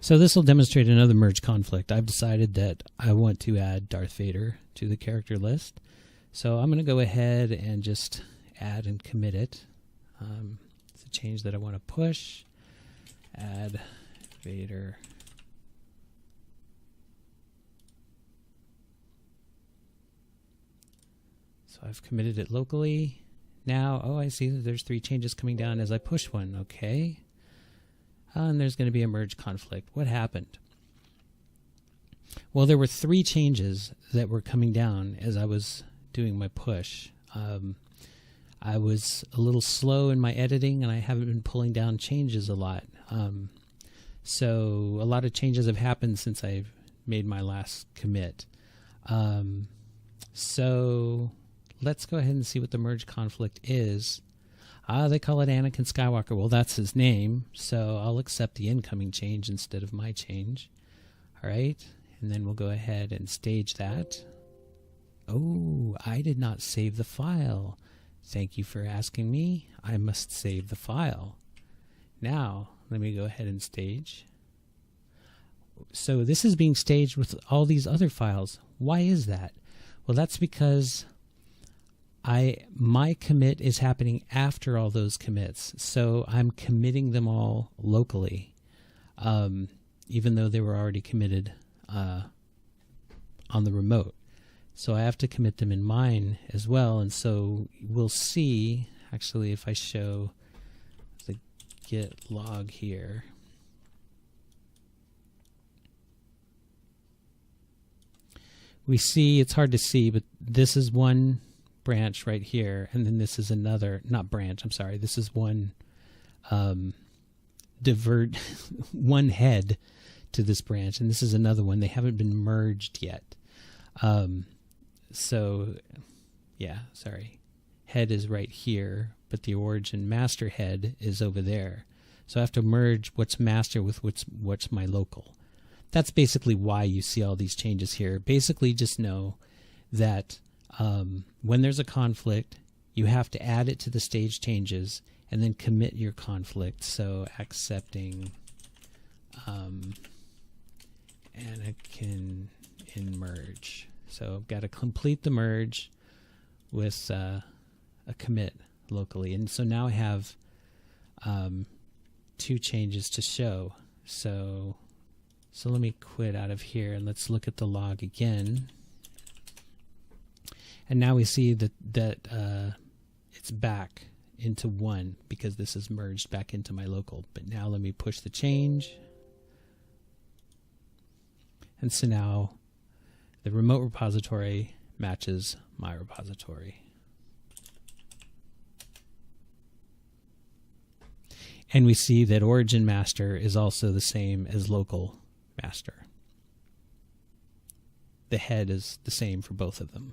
So this will demonstrate another merge conflict. I've decided that I want to add Darth Vader to the character list. So I'm going to go ahead and just add and commit it. It's a change that I want to push. Add Vader. So I've committed it locally. Now, oh, I see that there's 3 changes coming down as I push one. Okay. And there's going to be a merge conflict. What happened? Well, there were 3 changes that were coming down as I was doing my push. I was a little slow in my editing, and I haven't been pulling down changes a lot. So a lot of changes have happened since I've made my last commit. So let's go ahead and see what the merge conflict is. They call it Anakin Skywalker. Well, that's his name, so I'll accept the incoming change instead of my change. All right, and then we'll go ahead and stage that. Oh, I did not save the file. Thank you for asking me. I must save the file. Now, let me go ahead and stage. So this is being staged with all these other files. Why is that? Well, that's because my commit is happening after all those commits, so I'm committing them all locally, even though they were already committed on the remote. So I have to commit them in mine as well, and so we'll see, actually, if I show the git log here. We see, it's hard to see, but this is one branch right here, and then this is another, not branch, I'm sorry, this is one one head to this branch, and this is another one. They haven't been merged yet. So yeah, sorry, head is right here, but the origin master head is over there. So I have to merge what's master with what's my local. That's basically why you see all these changes here. Basically just know that when there's a conflict, you have to add it to the stage changes and then commit your conflict. So accepting Anakin in merge. So I've got to complete the merge with a commit locally. And so now I have 2 changes to show. So let me quit out of here and let's look at the log again. And now we see that it's back into 1 because this is merged back into my local. But now let me push the change. And so now the remote repository matches my repository. And we see that origin master is also the same as local master. The head is the same for both of them.